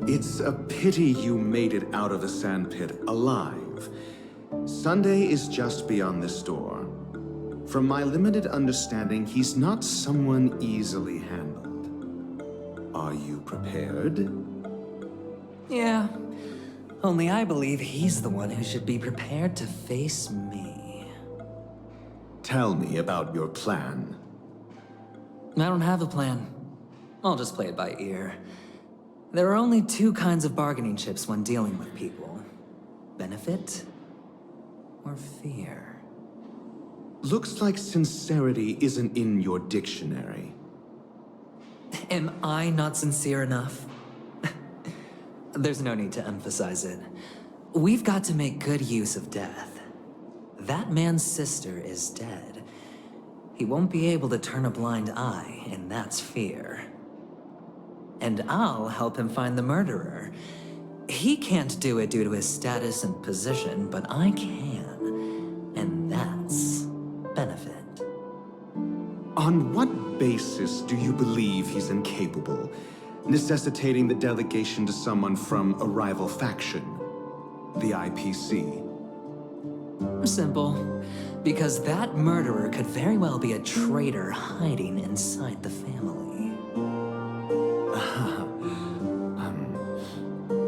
It's a pity you made it out of the sandpit alive. Sunday is just beyond this door. From my limited understanding, he's not someone easily handled. Are you prepared? Yeah. Only I believe he's the one who should be prepared to face me. Tell me about your plan. I don't have a plan. I'll just play it by ear. There are only two kinds of bargaining chips when dealing with people. Benefit or fear. Looks like sincerity isn't in your dictionary. Am I not sincere enough? There's no need to emphasize it. We've got to make good use of death. That man's sister is dead. He won't be able to turn a blind eye, and that's fear. And I'll help him find the murderer. He can't do it due to his status and position, but I can. And that's benefit. On what basis do you believe he's incapable, necessitating the delegation to someone from a rival faction, the IPC? Simple. Because that murderer could very well be a traitor hiding inside the family.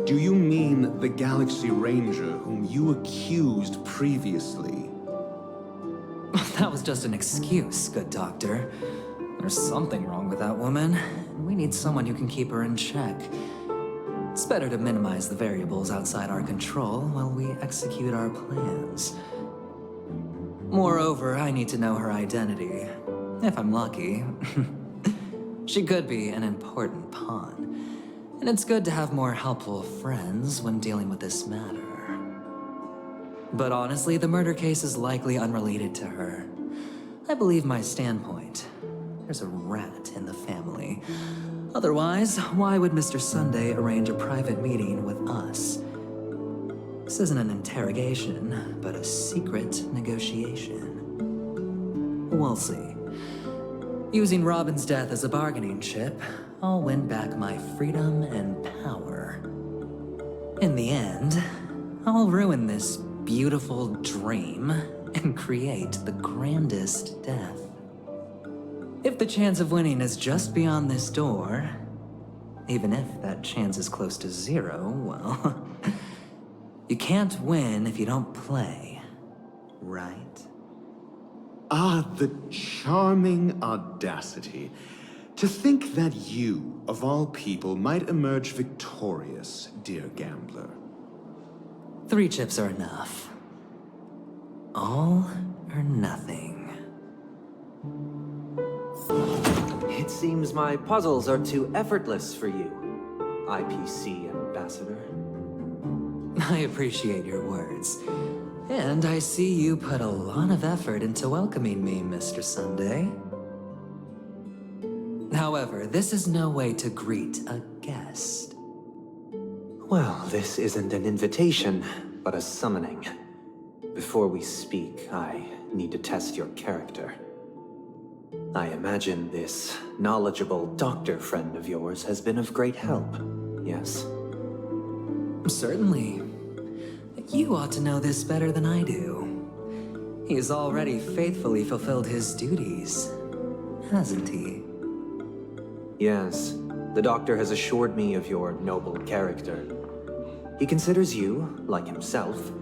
Do you mean the Galaxy Ranger whom you accused previously? That was just an excuse, good doctor. There's something wrong with that woman. We need someone who can keep her in check. It's better to minimize the variables outside our control while we execute our plans. Moreover, I need to know her identity. If I'm lucky. She could be an important pawn. And it's good to have more helpful friends when dealing with this matter. But honestly, the murder case is likely unrelated to her. I believe my standpoint. There's a rat in the family. Otherwise, why would Mr. Sunday arrange a private meeting with us? This isn't an interrogation, but a secret negotiation. We'll see. Using Robin's death as a bargaining chip, I'll win back my freedom and power. In the end, I'll ruin this beautiful dream and create the grandest death. If the chance of winning is just beyond this door, even if that chance is close to zero, well, you can't win if you don't play, right? Ah, the charming audacity. To think that you, of all people, might emerge victorious, dear gambler. 3 chips are enough. All or nothing. It seems my puzzles are too effortless for you, IPC Ambassador. I appreciate your words. And I see you put a lot of effort into welcoming me, Mr. Sunday. However, this is no way to greet a guest. Well, this isn't an invitation, but a summoning. Before we speak, I need to test your character. I imagine this knowledgeable doctor friend of yours has been of great help, yes? Certainly. You ought to know this better than I do. He's already faithfully fulfilled his duties, hasn't he? Yes, the doctor has assured me of your noble character. He considers you, like himself,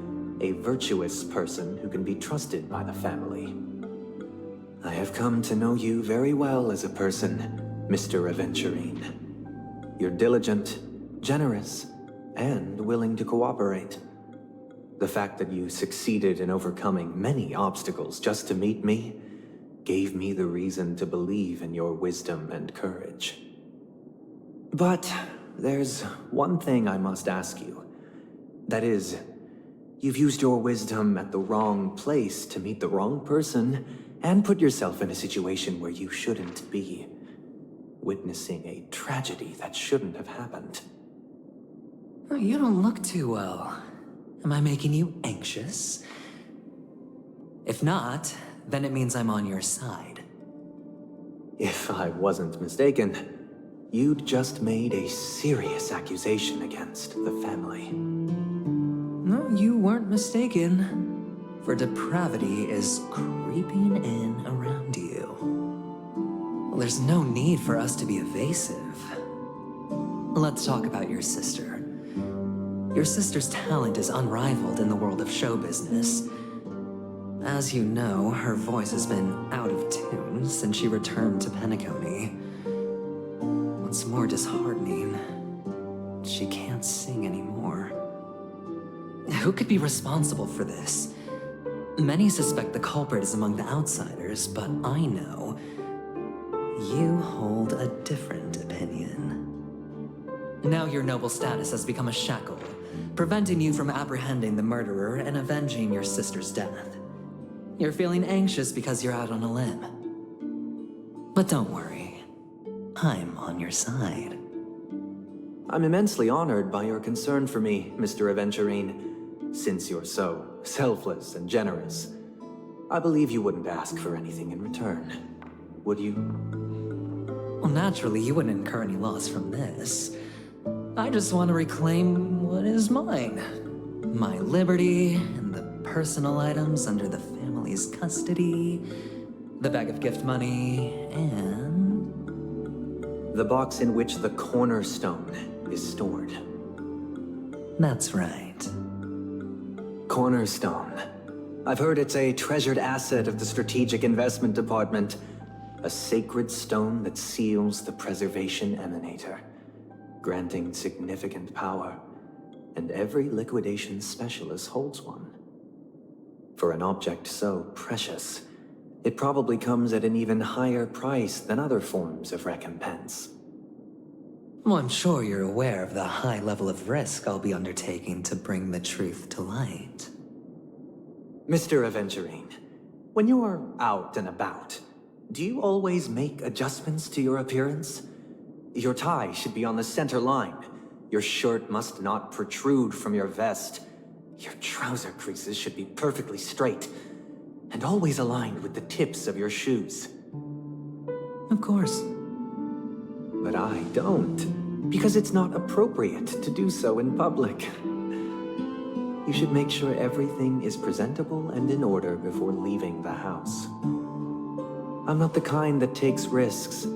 a virtuous person who can be trusted by the family. I have come to know you very well as a person, Mr. Aventurine. You're diligent, generous, and willing to cooperate. The fact that you succeeded in overcoming many obstacles just to meet me gave me the reason to believe in your wisdom and courage. But there's one thing I must ask you. That is, you've used your wisdom at the wrong place to meet the wrong person and put yourself in a situation where you shouldn't be, witnessing a tragedy that shouldn't have happened. You don't look too well. Am I making you anxious? If not, then it means I'm on your side. If I wasn't mistaken, you'd just made a serious accusation against the family. No, you weren't mistaken. For depravity is creeping in around you. Well, there's no need for us to be evasive. Let's talk about your sister. Your sister's talent is unrivaled in the world of show business. As you know, her voice has been out of tune since she returned to Penacony. What's more disheartening, she can't sing anymore. Who could be responsible for this? Many suspect the culprit is among the outsiders, but I know you hold a different opinion. Now your noble status has become a shackle, preventing you from apprehending the murderer and avenging your sister's death. You're feeling anxious because you're out on a limb. But don't worry, I'm on your side. I'm immensely honored by your concern for me, Mr. Aventurine. Since you're so selfless and generous, I believe you wouldn't ask for anything in return, would you? Well, naturally, you wouldn't incur any loss from this. I just want to reclaim what is mine. My liberty and the personal items under the family's custody, the bag of gift money, and... the box in which the cornerstone is stored. That's right. Cornerstone. I've heard it's a treasured asset of the Strategic Investment Department. A sacred stone that seals the Preservation Emanator, granting significant power, and every liquidation specialist holds one. For an object so precious, it probably comes at an even higher price than other forms of recompense. Well, I'm sure you're aware of the high level of risk I'll be undertaking to bring the truth to light. Mr. Aventurine, when you're out and about, do you always make adjustments to your appearance? Your tie should be on the center line. Your shirt must not protrude from your vest. Your trouser creases should be perfectly straight, and always aligned with the tips of your shoes. Of course. But I don't, because it's not appropriate to do so in public. You should make sure everything is presentable and in order before leaving the house. I'm not the kind that takes risks.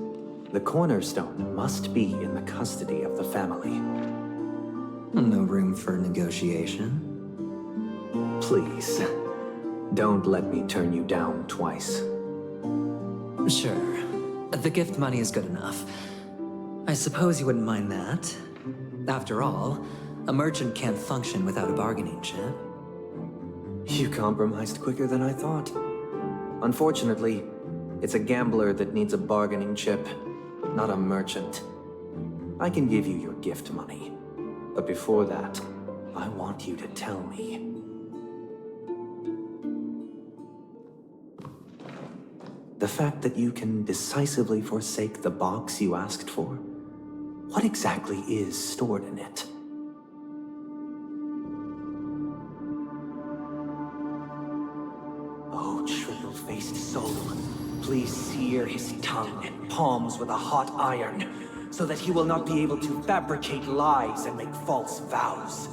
The cornerstone must be in the custody of the family. No room for negotiation. Please, don't let me turn you down twice. Sure. The gift money is good enough. I suppose you wouldn't mind that. After all, a merchant can't function without a bargaining chip. You compromised quicker than I thought. Unfortunately, it's a gambler that needs a bargaining chip, not a merchant. I can give you your gift money, but before that, I want you to tell me. The fact that you can decisively forsake the box you asked for, what exactly is stored in it? Oh, triple-faced soul, please sear his tongue and palms with a hot iron, so that he will not be able to fabricate lies and make false vows.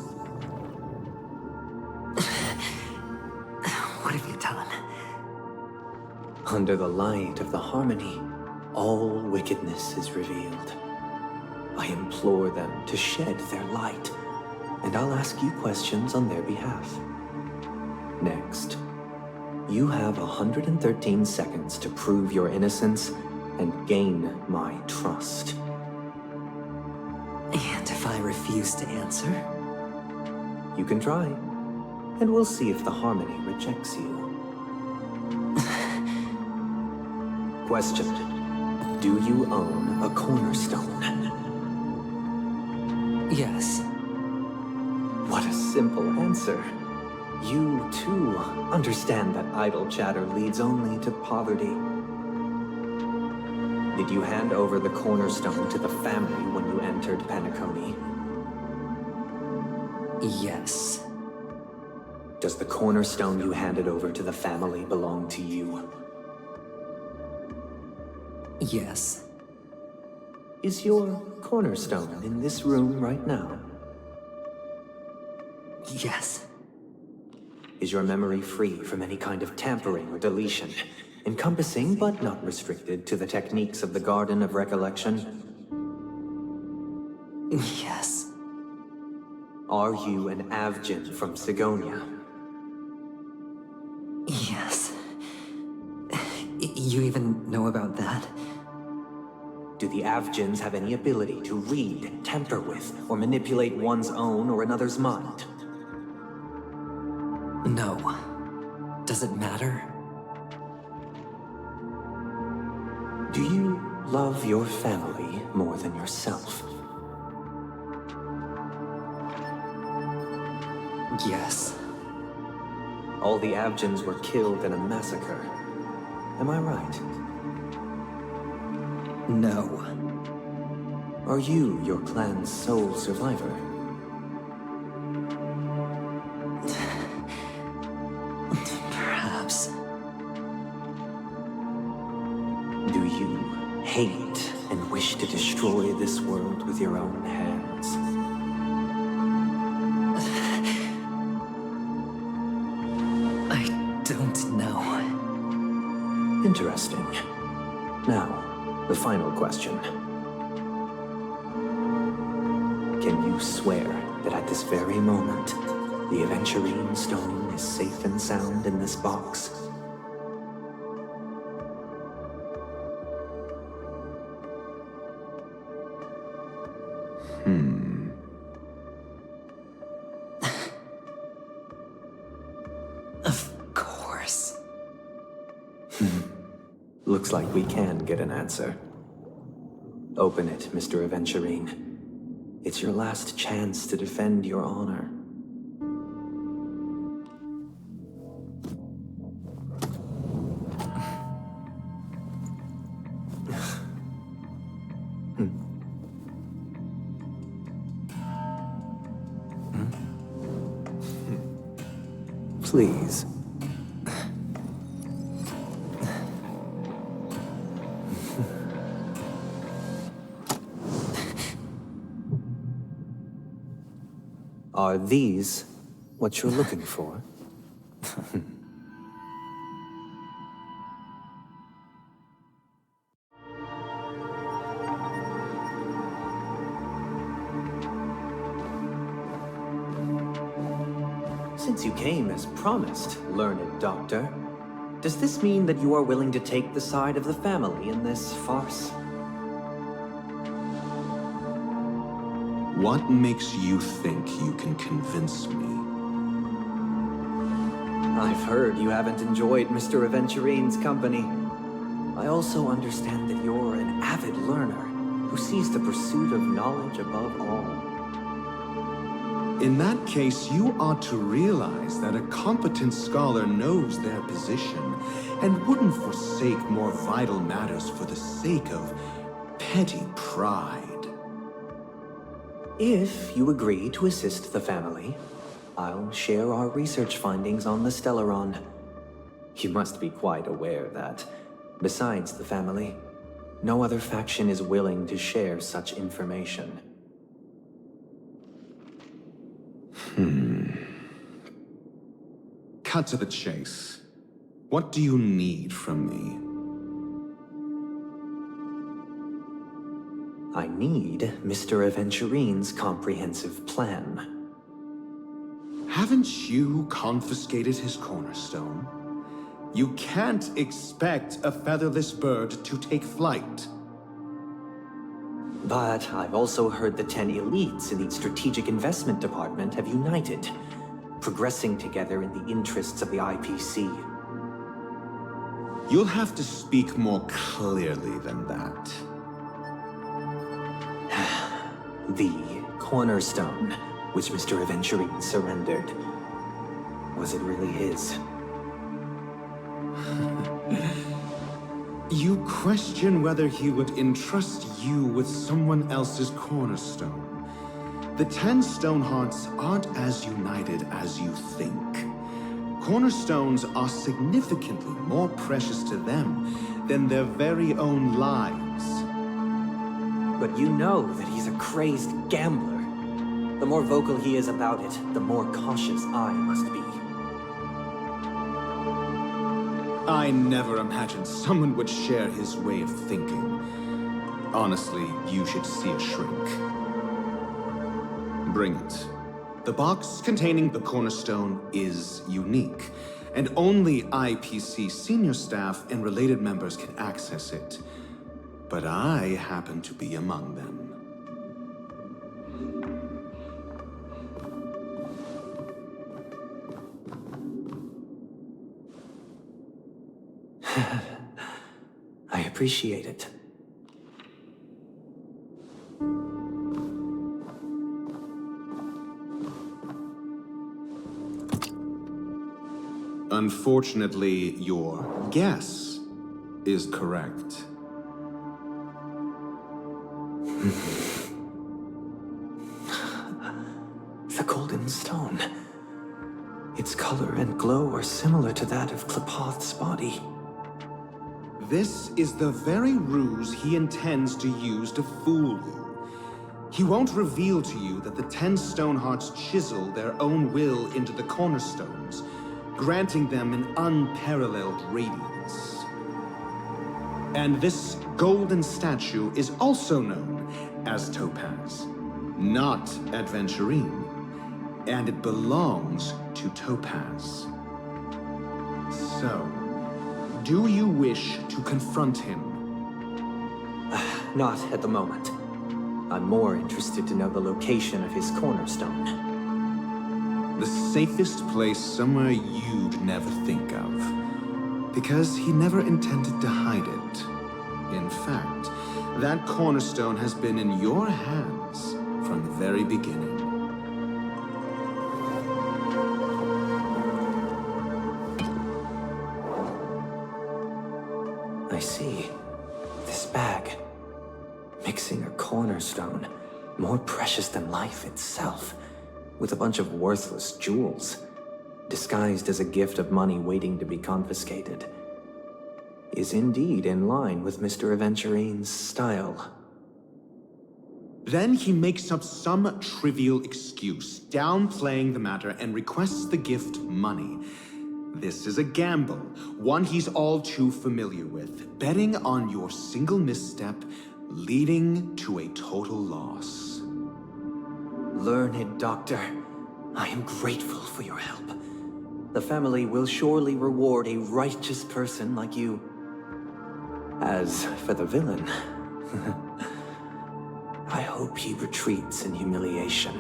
What have you done? Under the light of the harmony, all wickedness is revealed. I implore them to shed their light, and I'll ask you questions on their behalf. Next, you have 113 seconds to prove your innocence and gain my trust. And if I refuse to answer? You can try, and we'll see if the harmony rejects you. Question: do you own a cornerstone? Yes. What a simple answer. You, too, understand that idle chatter leads only to poverty. Did you hand over the cornerstone to the family when you entered Penacony? Yes. Does the cornerstone you handed over to the family belong to you? Yes. Is your cornerstone in this room right now? Yes. Is your memory free from any kind of tampering or deletion, encompassing but not restricted to the techniques of the Garden of Recollection? Yes. Are you an Avgin from Sigonia? Yes. You even know about that? Do the Avgins have any ability to read, tamper with, or manipulate one's own or another's mind? No. Does it matter? Do you love your family more than yourself? Yes. All the Avgins were killed in a massacre. Am I right? No. Are you your clan's sole survivor? Perhaps. Do you hate and wish to destroy this world with your own hands? I don't know. Interesting. Now, the final question. Can you swear that at this very moment, the Aventurine stone is safe and sound in this box? Of course. Looks like we can get an answer. Open it, Mr. Aventurine. It's your last chance to defend your honor. Please. Are these what you're looking for? Since you came as promised, learned doctor, does this mean that you are willing to take the side of the family in this farce? What makes you think you can convince me? I've heard you haven't enjoyed Mr. Aventurine's company. I also understand that you're an avid learner who sees the pursuit of knowledge above all. In that case, you ought to realize that a competent scholar knows their position and wouldn't forsake more vital matters for the sake of petty pride. If you agree to assist the family, I'll share our research findings on the Stellaron. You must be quite aware that, besides the family, no other faction is willing to share such information. Cut to the chase. What do you need from me? I need Mr. Aventurine's comprehensive plan. Haven't you confiscated his cornerstone? You can't expect a featherless bird to take flight. But I've also heard the 10 elites in the Strategic Investment Department have united, progressing together in the interests of the IPC. You'll have to speak more clearly than that. The cornerstone, which Mr. Aventurine surrendered. Was it really his? You question whether he would entrust you with someone else's cornerstone. The 10 Stonehearts aren't as united as you think. Cornerstones are significantly more precious to them than their very own lives. but you know that he's a crazed gambler. The more vocal he is about it, the more cautious I must be. I never imagined someone would share his way of thinking. Honestly, you should see a shrink. Bring it. The box containing the cornerstone is unique, and only IPC senior staff and related members can access it. But I happen to be among them. I appreciate it. Unfortunately, your guess is correct. The golden stone. Its color and glow are similar to that of Klepoth's body. This is the very ruse he intends to use to fool you. He won't reveal to you that the 10 Stonehearts chisel their own will into the cornerstones, granting them an unparalleled radiance. And this golden statue is also known as Topaz, not Aventurine, and it belongs to Topaz. So, do you wish to confront him? Not at the moment. I'm more interested to know the location of his cornerstone. The safest place somewhere you'd never think of. Because he never intended to hide it. In fact, that cornerstone has been in your hands from the very beginning. I see. This bag. Mixing a cornerstone, more precious than life itself, with a bunch of worthless jewels, disguised as a gift of money waiting to be confiscated, is indeed in line with Mr. Aventurine's style. Then he makes up some trivial excuse, downplaying the matter, and requests the gift money. This is a gamble, one he's all too familiar with, betting on your single misstep, leading to a total loss. Learned doctor, I am grateful for your help. The family will surely reward a righteous person like you. As for the villain, I hope he retreats in humiliation.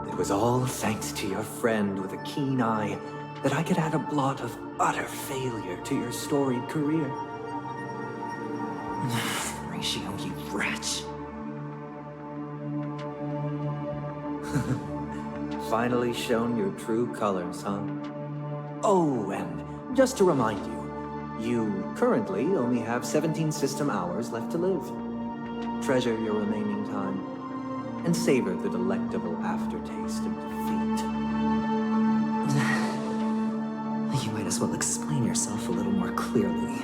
It was all thanks to your friend with a keen eye that I could add a blot of utter failure to your storied career. Ratio, you wretch. Finally shown your true colors, huh? Oh, and just to remind you, you currently only have 17 system hours left to live. Treasure your remaining time, and savor the delectable aftertaste of defeat. You might as well explain yourself a little more clearly.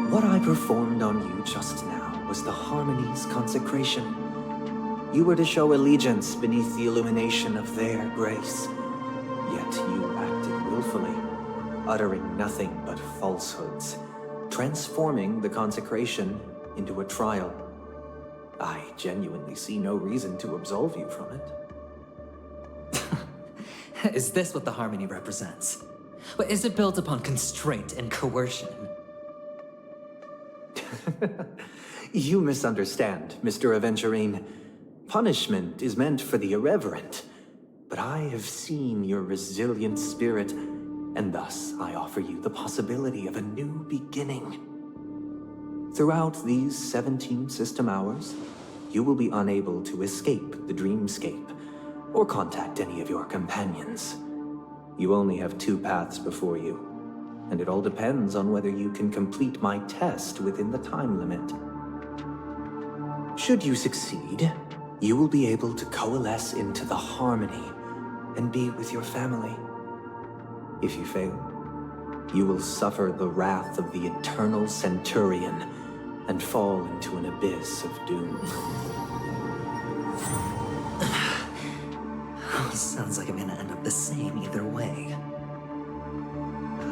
What I performed on you just now was the Harmony's consecration. You were to show allegiance beneath the illumination of their grace. Yet you acted willfully, uttering nothing but falsehoods, transforming the consecration into a trial. I genuinely see no reason to absolve you from it. Is this what the Harmony represents? But is it built upon constraint and coercion? You misunderstand, Mr. Aventurine. Punishment is meant for the irreverent, but I have seen your resilient spirit, and thus I offer you the possibility of a new beginning. Throughout these 17 system hours, you will be unable to escape the dreamscape, or contact any of your companions. You only have 2 paths before you, and it all depends on whether you can complete my test within the time limit. Should you succeed, you will be able to coalesce into the Harmony and be with your family. If you fail, you will suffer the wrath of the eternal Centurion and fall into an abyss of doom. Sounds like I'm gonna end up the same either way.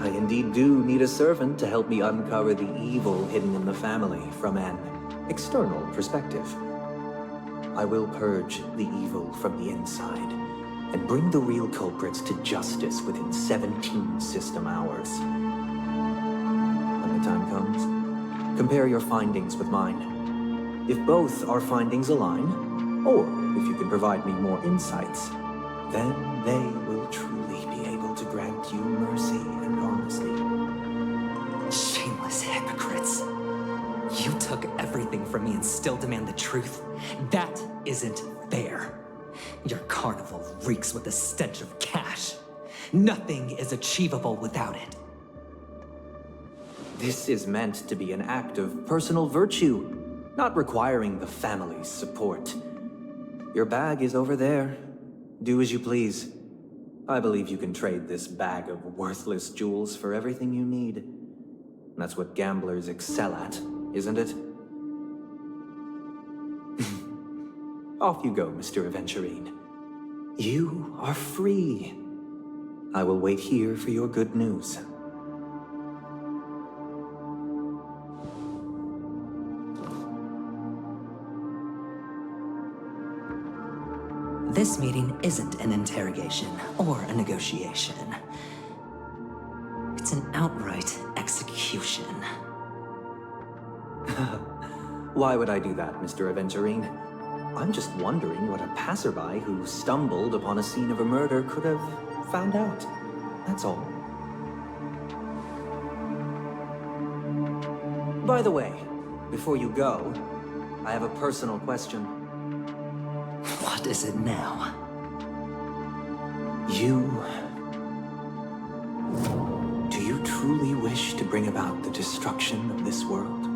I indeed do need a servant to help me uncover the evil hidden in the family from an external perspective. I will purge the evil from the inside and bring the real culprits to justice within 17 system hours. When the time comes, compare your findings with mine. If both our findings align, or if you can provide me more insights, then they will truly be able to grant you mercy and honesty. Shameless hypocrites. You took everything from me and still demand the truth? That isn't fair. Your carnival reeks with the stench of cash. Nothing is achievable without it. This is meant to be an act of personal virtue, not requiring the family's support. Your bag is over there. Do as you please. I believe you can trade this bag of worthless jewels for everything you need. That's what gamblers excel at, isn't it? Off you go, Mr. Aventurine. You are free. I will wait here for your good news. This meeting isn't an interrogation or a negotiation. It's an outright execution. Why would I do that, Mr. Aventurine? I'm just wondering what a passerby who stumbled upon a scene of a murder could have found out. That's all. By the way, before you go, I have a personal question. What is it now? Do you truly wish to bring about the destruction of this world?